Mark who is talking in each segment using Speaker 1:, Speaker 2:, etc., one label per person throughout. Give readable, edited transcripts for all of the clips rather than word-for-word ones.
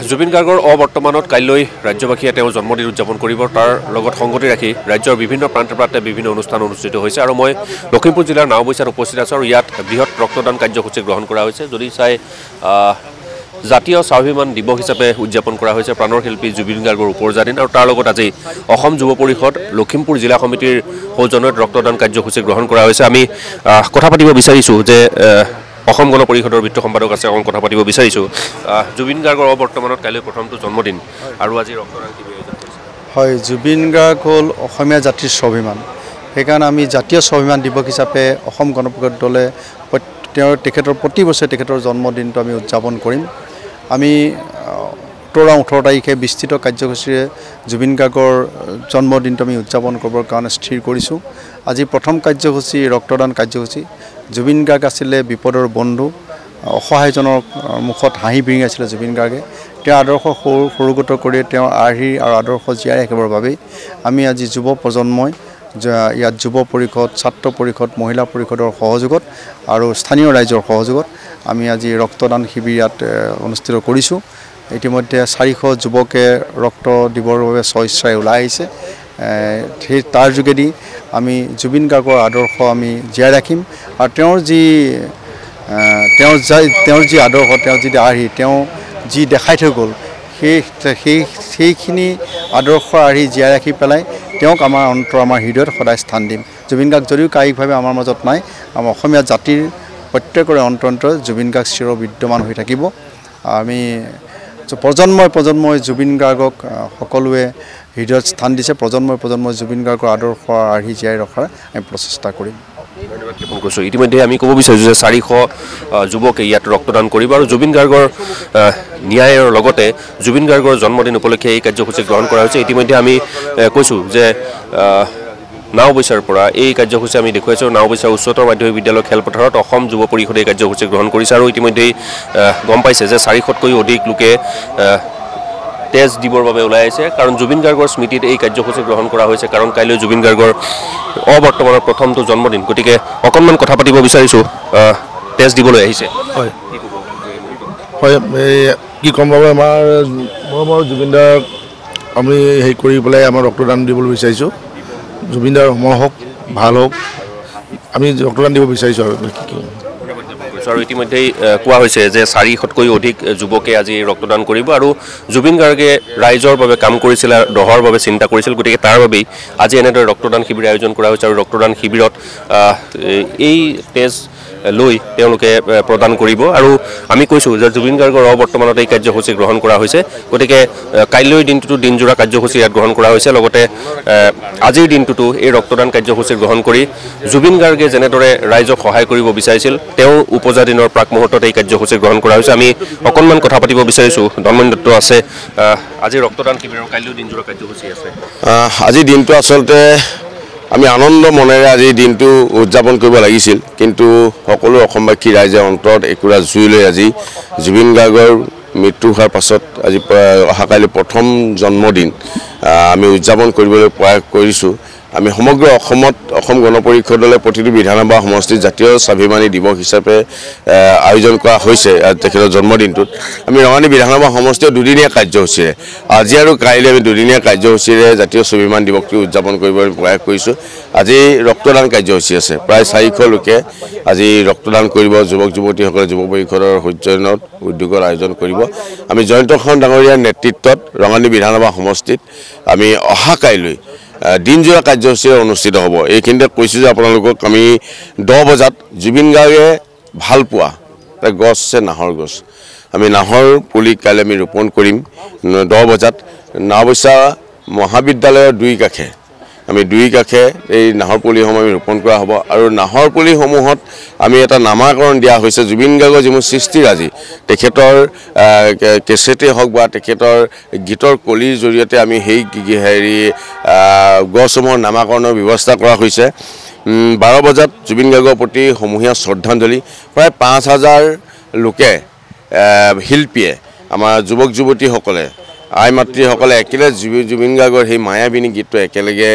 Speaker 1: জুবিন গাৰ্গৰ অবৰ্তমানত কাইলৈ ৰাজ্যবাসীয়ে তেওঁৰ জন্মদিন উদযাপন কৰিব তাৰ লগত সংগতি ৰাখি ৰাজ্যৰ বিভিন্ন প্ৰান্তে প্ৰান্তে বিভিন্ন অনুষ্ঠান অনুষ্ঠিত হৈছে আৰু মই লখিমপুৰ জিলাৰ নাওবৈচাত উপস্থিত আছোঁ আৰু ইয়াত বৃহৎ ৰক্তদান কাৰ্যসূচী গ্ৰহণ কৰা হৈছে যদি চাই জাতীয় স্বাভিমান দিৱস হিচাপে উদযাপন কৰা হৈছে প্ৰাণৰ শিল্পী জুবিন গাৰ্গৰ উপৰজা দিন আৰু তাৰ লগত আজি অসম যুৱ পৰিষদ লখিমপুৰ জিলা সমিতিৰ সৌজন্যত ৰক্তদান কাৰ্যসূচী গ্ৰহণ কৰা হৈছে আমি কথা পাতিব বিচাৰিছোঁ যে অসম গণ পৰিষদৰ বিত্ত সম্পাদক আছে অকণ কথা পাতিব বিচাৰিছোঁ জুবিন গাৰ্গৰ অবৰ্তমানত কাইলৈ প্ৰথমটো জন্মদিন আৰু আজি ৰক্তদান শিবিৰ আয়োজন কৰিছে
Speaker 2: হয় জুবিন গাৰ্গ হ'ল অসমীয়া জাতিৰ স্বাভিমান সেইকাৰণে আমি জাতীয় স্বাভিমান দিৱস হিচাপে অসম গণ পৰিষদ দলে তেখেতৰ প্ৰতি বছৰে তেখেতৰ জন্মদিনটো আমি উদযাপন কৰিম আমি 18 তাৰিখে বিস্তৃত কাৰ্যসূচীৰে জুবিন গাৰ্গৰ জন্মদিনটো আমি উদযাপন কৰিবৰ কাৰণে স্থিৰ কৰিছোঁ আজি প্ৰথম কাৰ্যসূচী ৰক্তদান কাৰ্যসূচী জুবিন গাৰ্গ আছিলে বিপদৰ বন্ধু অসহায়জনৰ মুখত হাঁহি বিৰিঙাইছিলে জুবিন গাৰ্গে তেওঁৰ আদৰ্শ সৰুগত কৰি তেওঁৰ আৰ্হি আৰু আদৰ্শ জীয়াই ৰাখিবৰ বাবে আমি আজি যুৱ প্ৰজন্মই ইয়াত যুৱ পৰিষদ ছাত্ৰ পৰিষদ মহিলা পৰিষদৰ সহযোগত আৰু স্থানীয় ৰাইজৰ সহযোগত আমি আজি ৰক্তদান শিবিৰ ইয়াত অনুষ্ঠিত কৰিছোঁ ইতিমধ্যে 400 যুৱকে ৰক্ত দিবৰ বাবে স্বেচ্ছাই ওলাই আহিছে সেই তাৰ যোগেদি আমি জুবিন গাৰ্গৰ আদৰ্শ আমি জীয়াই ৰাখিম আৰু তেওঁৰ যি আদৰ্শ তেওঁৰ যি আৰ্হি তেওঁ যি দেখাই থৈ গ'ল সেইখিনি আদৰ্শ আৰ্হি জীয়াই ৰাখি পেলাই তেওঁক আমাৰ আমাৰ হৃদয়ত সদায় স্থান দিম জুবিন গাৰ্গ যদিও কায়িকভাৱে আমাৰ মাজত নাই আমাৰ অসমীয়া জাতিৰ প্ৰত্যেকৰে অন্তৰত জুবিন গাৰ্গ চিৰ বিদ্যমান হৈ থাকিব আমি প্ৰজন্মই জুবিন গাৰ্গক সকলোৱে হৃদয়ত স্থান দিছে প্ৰজন্মই জুবিন গাৰ্গৰ আদৰ্শ আৰ্হি জীয়াই ৰখাৰ আমি প্ৰচেষ্টা কৰিম
Speaker 1: ধন্যবাদ জ্ঞাপন কৰিছোঁ ইতিমধ্যে আমি ক'ব বিচাৰিছোঁ যে 400 যুৱকে ইয়াত ৰক্তদান কৰিব আৰু জুবিন গাৰ্গৰ ন্যায়ৰ লগতে জুবিন গাৰ্গৰ জন্মদিন উপলক্ষে এই কাৰ্যসূচী গ্ৰহণ কৰা হৈছে ইতিমধ্যে আমি কৈছোঁ যে নাওবৈচাৰ পৰা এই কাৰ্যসূচী আমি দেখুৱাইছোঁ নাওবৈচাৰ উচ্চতৰ মাধ্যমিক বিদ্যালয় খেলপথাৰত অসম যুৱ পৰিষদে এই কাৰ্যসূচী গ্ৰহণ কৰিছে আৰু ইতিমধ্যেই গম পাইছে যে 400তকৈ অধিক লোকে তেজ দিবৰ বাবে ওলাই আহিছে কাৰণ জুবিন গাৰ্গৰ স্মৃতিত এই কাৰ্যসূচী গ্ৰহণ কৰা হৈছে কাৰণ কাইলৈ জুবিন গাৰ্গৰ অবৰ্তমানৰ প্ৰথমটো জন্মদিন গতিকে অকণমান কথা পাতিব বিচাৰিছোঁ তেজ দিবলৈ আহিছে
Speaker 3: হয় হয় কি ক'ম বাৰু আমাৰ জুবিন দাক আমি হেৰি কৰি পেলাই আমাৰ ৰক্তদান দিবলৈ বিচাৰিছোঁ জুবিন দাৰ সময় হওক ভাল হওক আমি ৰক্তদান দিব বিচাৰিছোঁ
Speaker 1: আৰু ইতিমধ্যেই কোৱা হৈছে যে 400তকৈ অধিক যুৱকে আজি ৰক্তদান কৰিব আৰু জুবিন গাৰ্গে ৰাইজৰ বাবে কাম কৰিছিল দহৰ বাবে চিন্তা কৰিছিল গতিকে তাৰ বাবেই আজি এনেদৰে ৰক্তদান শিবিৰ আয়োজন কৰা হৈছে আৰু ৰক্তদান শিবিৰত এই তেজ লৈ তেওঁলোকে প্ৰদান কৰিব আৰু আমি কৈছোঁ যে জুবিন গাৰ্গৰ অবৰ্তমানত এই কাৰ্যসূচী গ্ৰহণ কৰা হৈছে গতিকে কাইলৈ দিনটোতো দিনজোৰা কাৰ্যসূচী ইয়াত গ্ৰহণ কৰা হৈছে লগতে আজিৰ দিনটোতো এই ৰক্তদান কাৰ্যসূচী গ্ৰহণ কৰি জুবিন গাৰ্গে যেনেদৰে ৰাইজক সহায় কৰিব বিচাৰিছিল তেওঁৰ উপজা দিনৰ প্ৰাক মুহূৰ্তত এই কাৰ্যসূচী গ্ৰহণ কৰা হৈছে আমি অকণমান কথা পাতিব বিচাৰিছোঁ ধৰ্মেন দত্ত আছে আজি ৰক্তদান শিবিৰৰ কাইলৈ দিনজোৰা কাৰ্যসূচী আছে
Speaker 4: আজি দিনটো আচলতে আমি আনন্দ মনেৰে আজি দিনটো উদযাপন কৰিব লাগিছিল কিন্তু সকলো অসমবাসী ৰাইজৰ অন্তৰত একুৰা জুই লৈ আজি জুবিন গাৰ্গৰ মৃত্যু হোৱাৰ পাছত আজি অহাকালি প্ৰথম জন্মদিন আমি উদযাপন কৰিবলৈ প্ৰয়াস কৰিছোঁ আমি সমগ্ৰ অসমত অসম গণ পৰিষদ দলে প্ৰতিটো বিধানসভা সমষ্টিত জাতীয় স্বাভিমানী দিৱস হিচাপে আয়োজন কৰা হৈছে তেখেতৰ জন্মদিনটোত আমি ৰঙানী বিধানসভা সমষ্টিৰ দুদিনীয়া কাৰ্যসূচীৰে আজি আৰু কাইলৈ আমি দুদিনীয়া কাৰ্যসূচীৰে জাতীয় স্বাভিমান দিৱসটো উদযাপন কৰিবলৈ প্ৰয়াস কৰিছোঁ আজি ৰক্তদান কাৰ্যসূচী আছে প্ৰায় 400 লোকে আজি ৰক্তদান কৰিব যুৱক যুৱতীসকলে যুৱ পৰিষদৰ সৌজন্যত উদ্যোগৰ আয়োজন কৰিব আমি জয়ন্ত খন ডাঙৰীয়াৰ নেতৃত্বত ৰঙানী বিধানসভা সমষ্টিত আমি অহা কাইলৈ দিনজোৰা কাৰ্যসূচী অনুষ্ঠিত হ'ব এইখিনিতে কৈছোঁ যে আপোনালোকক আমি 10 বজাত জুবিন গাৰ্গে ভাল পোৱা গছ আছে নাহৰ গছ আমি নাহৰ পুলি কাইলৈ আমি ৰোপণ কৰিম 10 বজাত নাওবৈচা মহাবিদ্যালয়ৰ দুই কাষে এই নাহৰ পুলিসমূহ আমি ৰোপণ কৰা হ'ব আৰু নাহৰ পুলিসমূহত আমি এটা নামাকৰণ দিয়া হৈছে জুবিন গাৰ্গৰ যিবোৰ সৃষ্টিৰাজি তেখেতৰ কেছেটে হওক বা তেখেতৰ গীতৰ কলিৰ জৰিয়তে আমি সেই গছসমূহৰ নামাকৰণৰ ব্যৱস্থা কৰা হৈছে 12 বজাত জুবিন গাৰ্গৰ প্ৰতি সমূহীয়া শ্ৰদ্ধাঞ্জলি প্ৰায় 5000 লোকে শিল্পীয়ে আমাৰ যুৱক যুৱতীসকলে আই মাতৃসকলে একেলগে জুবিন গাৰ্গৰ সেই মায়াবিনী গীতটো একেলগে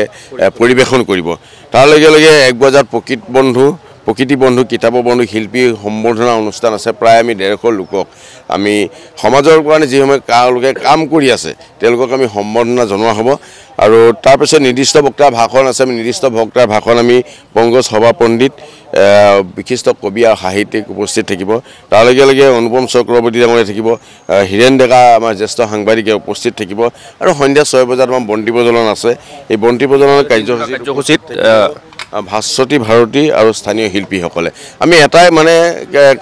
Speaker 4: পৰিৱেশন কৰিব তাৰ লগে লগে 1 বজাত প্ৰকৃত বন্ধু প্ৰকৃতি বন্ধু কিতাপ বন্ধু শিল্পী সম্বৰ্ধনা অনুষ্ঠান আছে প্ৰায় আমি 150 লোকক আমি সমাজৰ কাৰণে যিসমূহ লোকে কাম কৰি আছে তেওঁলোকক আমি সম্বৰ্ধনা জনোৱা হ'ব আৰু তাৰ পিছত নিৰ্দিষ্ট বক্তাৰ ভাষণ আছে আমি নিৰ্দিষ্ট বক্তাৰ ভাষণ আমি পংকজ সভা পণ্ডিত বিশিষ্ট কবি আৰু সাহিত্যিক উপস্থিত থাকিব তাৰ লগে লগে অনুপম চক্ৰৱৰ্তী ডাঙৰীয়া থাকিব হিৰেন ডেকা আমাৰ জ্যেষ্ঠ সাংবাদিকে উপস্থিত থাকিব আৰু সন্ধিয়া 6 বজাত আমাৰ বন্তি প্ৰজ্বলন আছে এই বন্তি প্ৰজ্বলনৰ কাৰ্যসূচীত ভাস্বতী ভাৰতী আৰু স্থানীয় শিল্পীসকলে আমি এটাই মানে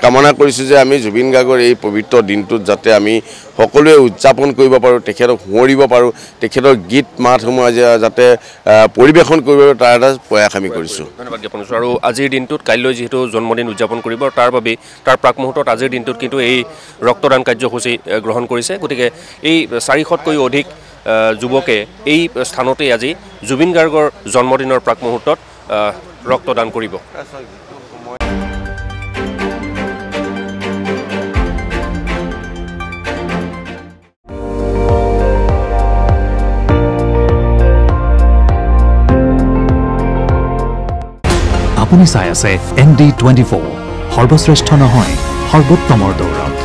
Speaker 4: কামনা কৰিছোঁ যে আমি জুবিন গাৰ্গৰ এই পবিত্ৰ দিনটোত যাতে আমি সকলোৱে উদযাপন কৰিব পাৰোঁ তেখেতক সোঁৱৰিব পাৰোঁ তেখেতৰ গীত মাতসমূহ যাতে পৰিৱেশন কৰিব পাৰোঁ তাৰ এটা প্ৰয়াস আমি কৰিছোঁ
Speaker 1: ধন্যবাদ জ্ঞাপন কৰিছোঁ আৰু আজিৰ দিনটোত কাইলৈ যিহেতু জন্মদিন উদযাপন কৰিব তাৰ বাবে তাৰ প্ৰাক মুহূৰ্তত আজিৰ দিনটোত কিন্তু এই ৰক্তদান কাৰ্যসূচী গ্ৰহণ কৰিছে গতিকে এই 400তকৈ অধিক যুৱকে এই স্থানতেই আজি জুবিন গাৰ্গৰ জন্মদিনৰ প্ৰাক মুহূৰ্তত ৰক্তদান কৰিব
Speaker 5: আপুনি চাই আছে ND24 সৰ্বশ্ৰেষ্ঠ নহয় সৰ্বোত্তমৰ দৌৰত